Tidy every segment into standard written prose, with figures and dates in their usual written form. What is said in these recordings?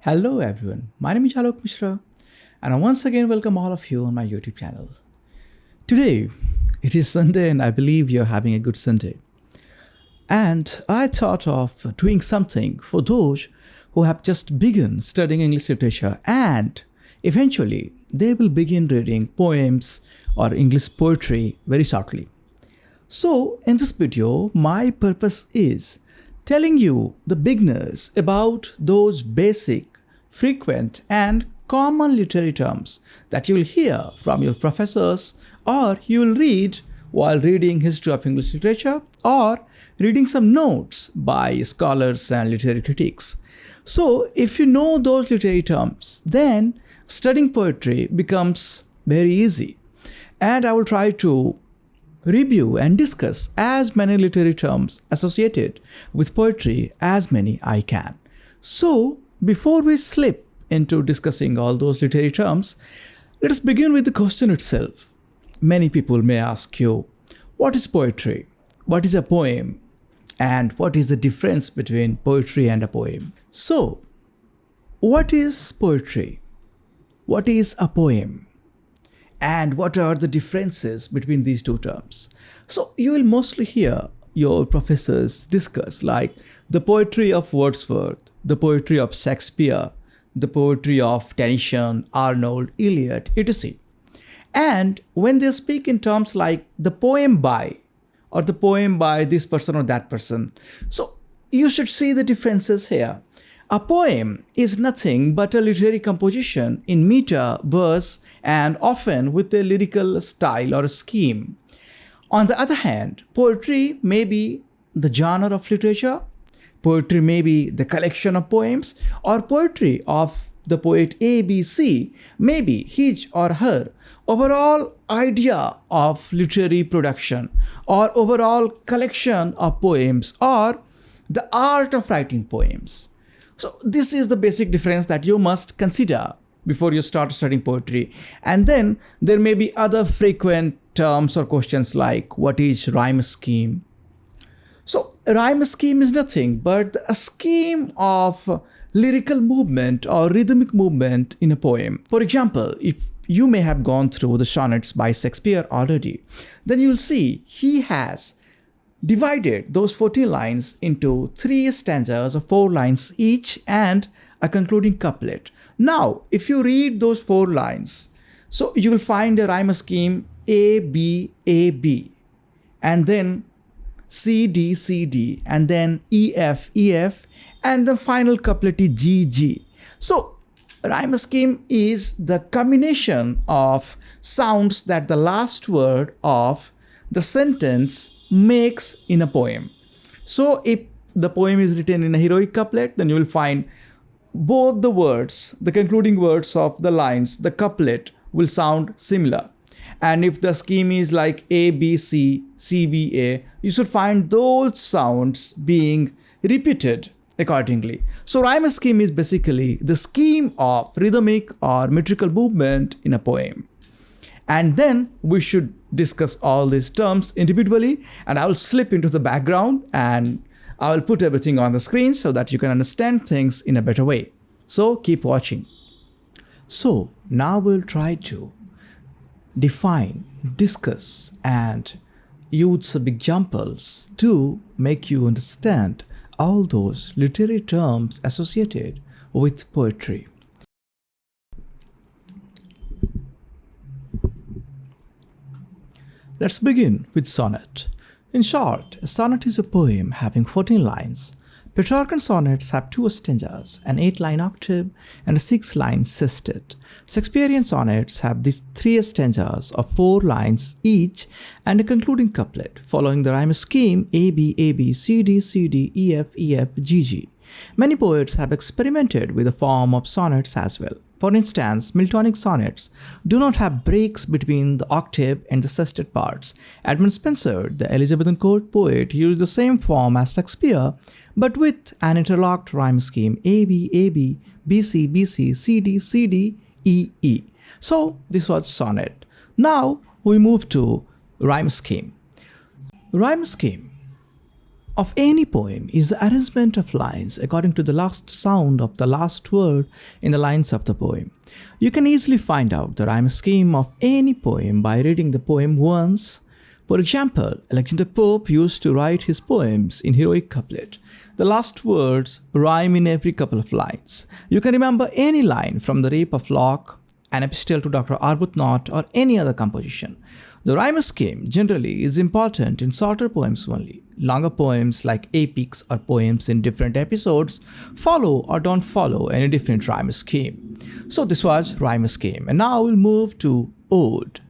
Hello everyone, my name is Alok Mishra and I once again welcome all of you on my YouTube channel. Today, it is Sunday and I believe you're having a good Sunday. And I thought of doing something for those who have just begun studying English literature and eventually they will begin reading poems or English poetry very shortly. So in this video, my purpose is telling you the beginners about those basic, frequent and common literary terms that you will hear from your professors or you will read while reading history of English literature or reading some notes by scholars and literary critics. So if you know those literary terms, then studying poetry becomes very easy. And I will try to review and discuss as many literary terms associated with poetry as many I can. So, before we slip into discussing all those literary terms, let us begin with the question itself. Many people may ask you, what is poetry? What is a poem? And what is the difference between poetry and a poem? So, what is poetry? What is a poem? And what are the differences between these two terms? So you will mostly hear your professors discuss like the poetry of Wordsworth, the poetry of Shakespeare, the poetry of Tennyson, Arnold, Eliot, etc. And when they speak in terms like the poem by or the poem by this person or that person, so you should see the differences here. A poem is nothing but a literary composition in meter, verse, and often with a lyrical style or a scheme. On the other hand, poetry may be the genre of literature, poetry may be the collection of poems, or poetry of the poet A, B, C may be his or her overall idea of literary production or overall collection of poems or the art of writing poems. So this is the basic difference that you must consider before you start studying poetry. And then there may be other frequent terms or questions like what is rhyme scheme? So a rhyme scheme is nothing but a scheme of lyrical movement or rhythmic movement in a poem. For example, if you may have gone through the sonnets by Shakespeare already, then you'll see he has divided those 14 lines into 3 stanzas of 4 lines each and a concluding couplet. Now, if you read those 4 lines, so you will find a rhyme scheme A, B, A, B, and then C, D, C, D, and then E, F, E, F, and the final couplet is G, G. So, rhyme scheme is the combination of sounds that the last word of the sentence makes in a poem. So if the poem is written in a heroic couplet, then you will find both the words, the concluding words of the lines, the couplet will sound similar. And if the scheme is like A, B, C, C, B, A, you should find those sounds being repeated accordingly. So rhyme scheme is basically the scheme of rhythmic or metrical movement in a poem. And then we should discuss all these terms individually, and I will slip into the background and I will put everything on the screen so that you can understand things in a better way. So keep watching. So now we'll try to define, discuss and use some examples to make you understand all those literary terms associated with poetry. Let's begin with sonnet. In short, a sonnet is a poem having 14 lines. Petrarchan sonnets have 2 stanzas, an 8-line octave and a 6-line sestet. Shakespearean sonnets have these 3 stanzas of 4 lines each and a concluding couplet, following the rhyme scheme A, B, A, B, C, D, C, D, E, F, E, F, G, G. Many poets have experimented with the form of sonnets as well. For instance, Miltonic sonnets do not have breaks between the octave and the sestet parts. Edmund Spenser, the Elizabethan court poet, used the same form as Shakespeare, but with an interlocked rhyme scheme A, B, A, B, B, C, B, C, C, D, C, D, E, E. So this was sonnet. Now we move to rhyme scheme. Rhyme scheme of any poem is the arrangement of lines according to the last sound of the last word in the lines of the poem. You can easily find out the rhyme scheme of any poem by reading the poem once. For example, Alexander Pope used to write his poems in heroic couplet. The last words rhyme in every couple of lines. You can remember any line from The Rape of Locke, An Epistle to Dr. Arbuthnot, or any other composition. The rhyme scheme generally is important in shorter poems only. Longer poems like epics or poems in different episodes follow or don't follow any different rhyme scheme. So this was rhyme scheme, and now we'll move to ode.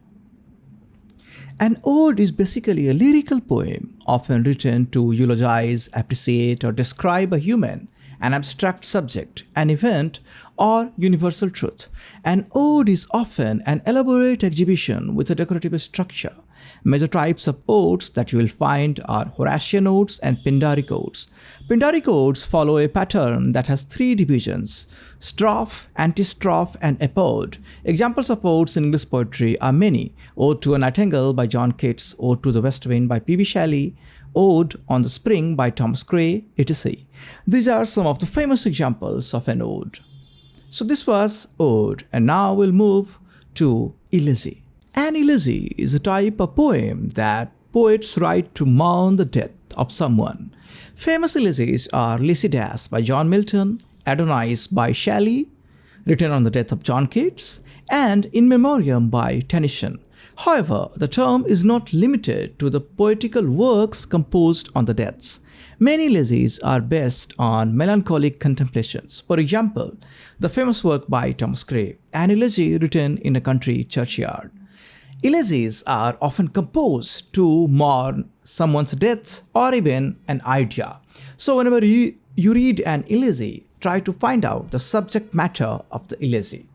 An ode is basically a lyrical poem often written to eulogize, appreciate, or describe a human, an abstract subject, an event, or universal truth. An ode is often an elaborate exhibition with a decorative structure. Major types of odes that you will find are Horatian odes and Pindaric odes. Pindaric odes follow a pattern that has three divisions: strophe, antistrophe, and epode. Examples of odes in English poetry are many: Ode to a Nightingale by John Keats, Ode to the West Wind by P.B. Shelley, Ode on the Spring by Thomas Gray, etc. These are some of the famous examples of an ode. So this was ode, and now we'll move to elegy. An elegy is a type of poem that poets write to mourn the death of someone. Famous elegies are Lycidas by John Milton, Adonais by Shelley, written on the death of John Keats, and In Memoriam by Tennyson. However, the term is not limited to the poetical works composed on the deaths. Many elegies are based on melancholic contemplations. For example, the famous work by Thomas Gray, an elegy written in a country churchyard. Elegies are often composed to mourn someone's death or even an idea. So whenever you read an elegy, try to find out the subject matter of the elegy.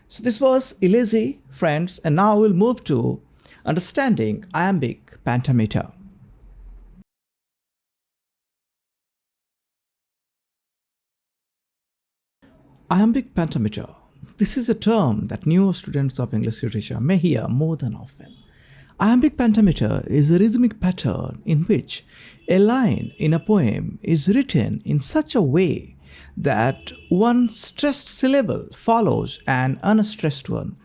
So this was elegy, friends, and now we'll move to understanding iambic pentameter. Iambic pentameter. This is a term that newer students of English literature may hear more than often. Iambic pentameter is a rhythmic pattern in which a line in a poem is written in such a way that one stressed syllable follows an unstressed one.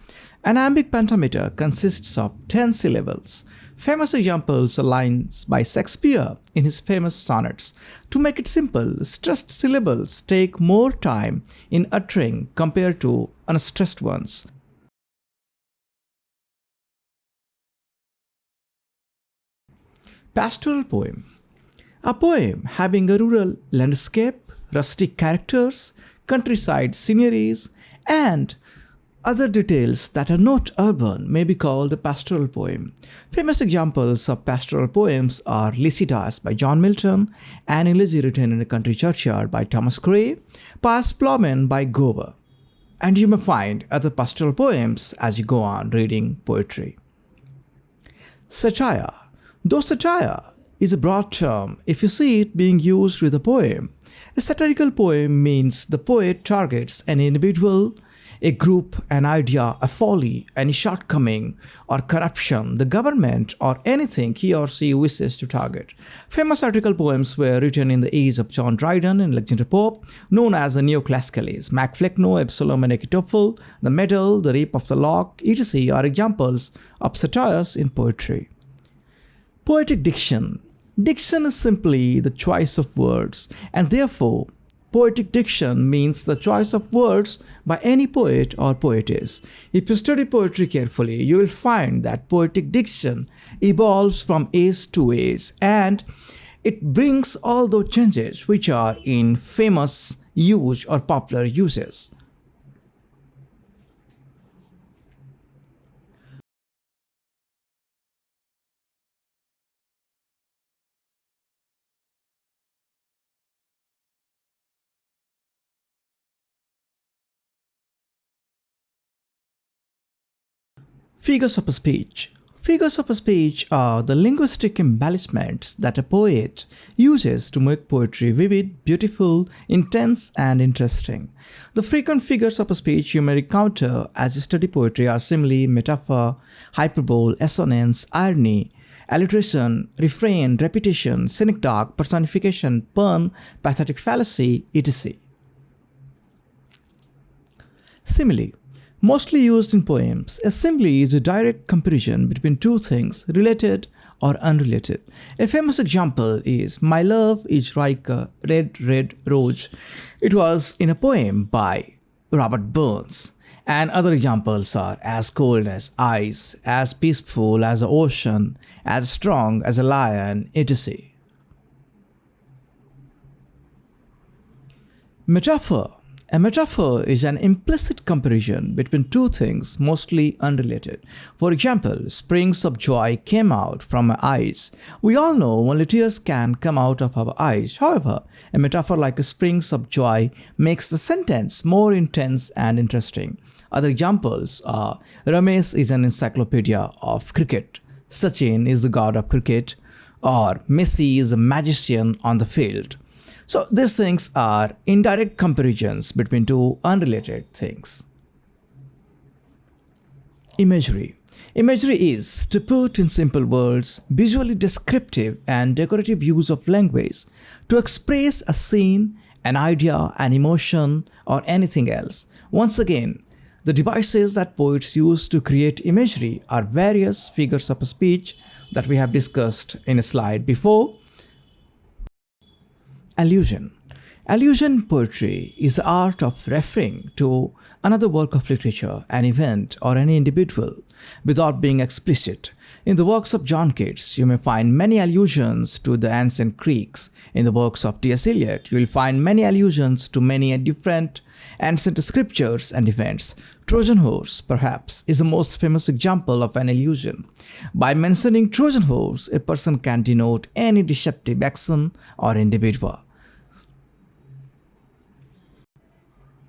An iambic pentameter consists of 10 syllables. Famous examples are lines by Shakespeare in his famous sonnets. To make it simple, stressed syllables take more time in uttering compared to unstressed ones. Pastoral poem. A poem having a rural landscape, rustic characters, countryside sceneries, and other details that are not urban may be called a pastoral poem. Famous examples of pastoral poems are Lycidas by John Milton, An Elegy Written in a Country Churchyard by Thomas Gray, Pious Plowman by Gower. And you may find other pastoral poems as you go on reading poetry. Satire. Though satire is a broad term, if you see it being used with a poem, a satirical poem means the poet targets an individual, a group, an idea, a folly, any shortcoming or corruption, the government, or anything he or she wishes to target. Famous satirical poems were written in the age of John Dryden and Alexander Pope, known as the neoclassical age. Mac Flecknoe, Absalom and Achitophel, The Medal, The Rape of the Lock, etc. are examples of satires in poetry. Poetic diction. Diction is simply the choice of words, and therefore poetic diction means the choice of words by any poet or poetess. If you study poetry carefully, you will find that poetic diction evolves from age to age, and it brings all those changes which are in famous use or popular uses. Figures of speech. Figures of speech are the linguistic embellishments that a poet uses to make poetry vivid, beautiful, intense, and interesting. The frequent figures of speech you may encounter as you study poetry are simile, metaphor, hyperbole, assonance, irony, alliteration, refrain, repetition, synecdoche, personification, pun, pathetic fallacy, etc. Simile. Mostly used in poems, a simile is a direct comparison between two things, related or unrelated. A famous example is "My love is like a red, red rose." It was in a poem by Robert Burns. And other examples are "as cold as ice," "as peaceful as the ocean," "as strong as a lion," etc. Metaphor. A metaphor is an implicit comparison between two things mostly unrelated. For example, springs of joy came out from my eyes. We all know only tears can come out of our eyes. However, a metaphor like a springs of joy makes the sentence more intense and interesting. Other examples are Ramesh is an encyclopedia of cricket, Sachin is the god of cricket, or Messi is a magician on the field. So these things are indirect comparisons between two unrelated things. Imagery. Imagery is, to put in simple words, visually descriptive and decorative use of language to express a scene, an idea, an emotion, or anything else. Once again, the devices that poets use to create imagery are various figures of speech that we have discussed in a slide before. Allusion. Allusion in poetry is the art of referring to another work of literature, an event, or any individual without being explicit. In the works of John Keats, you may find many allusions to the ancient Greeks. In the works of T.S. Eliot, you will find many allusions to many different ancient scriptures and events. Trojan horse, perhaps, is the most famous example of an allusion. By mentioning Trojan horse, a person can denote any deceptive action or individual.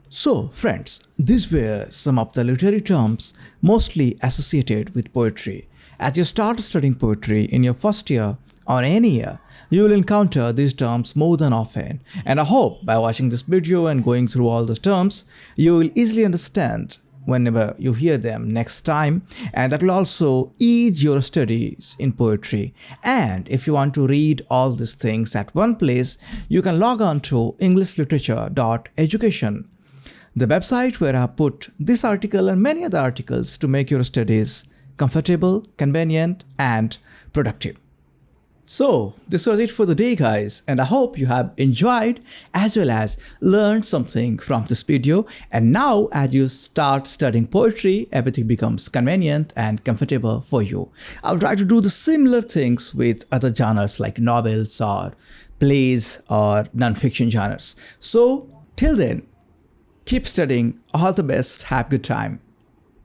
So, friends, these were some of the literary terms mostly associated with poetry. As you start studying poetry in your first year or any year, you will encounter these terms more than often. And I hope by watching this video and going through all the terms, you will easily understand whenever you hear them next time, and that will also ease your studies in poetry. And if you want to read all these things at one place, you can log on to englishliterature.education, the website where I put this article and many other articles to make your studies comfortable, convenient, and productive. So, this was it for the day, guys, and I hope you have enjoyed as well as learned something from this video. And now, as you start studying poetry, everything becomes convenient and comfortable for you. I'll try to do the similar things with other genres like novels or plays or non-fiction genres. So, till then, keep studying. All the best. Have a good time.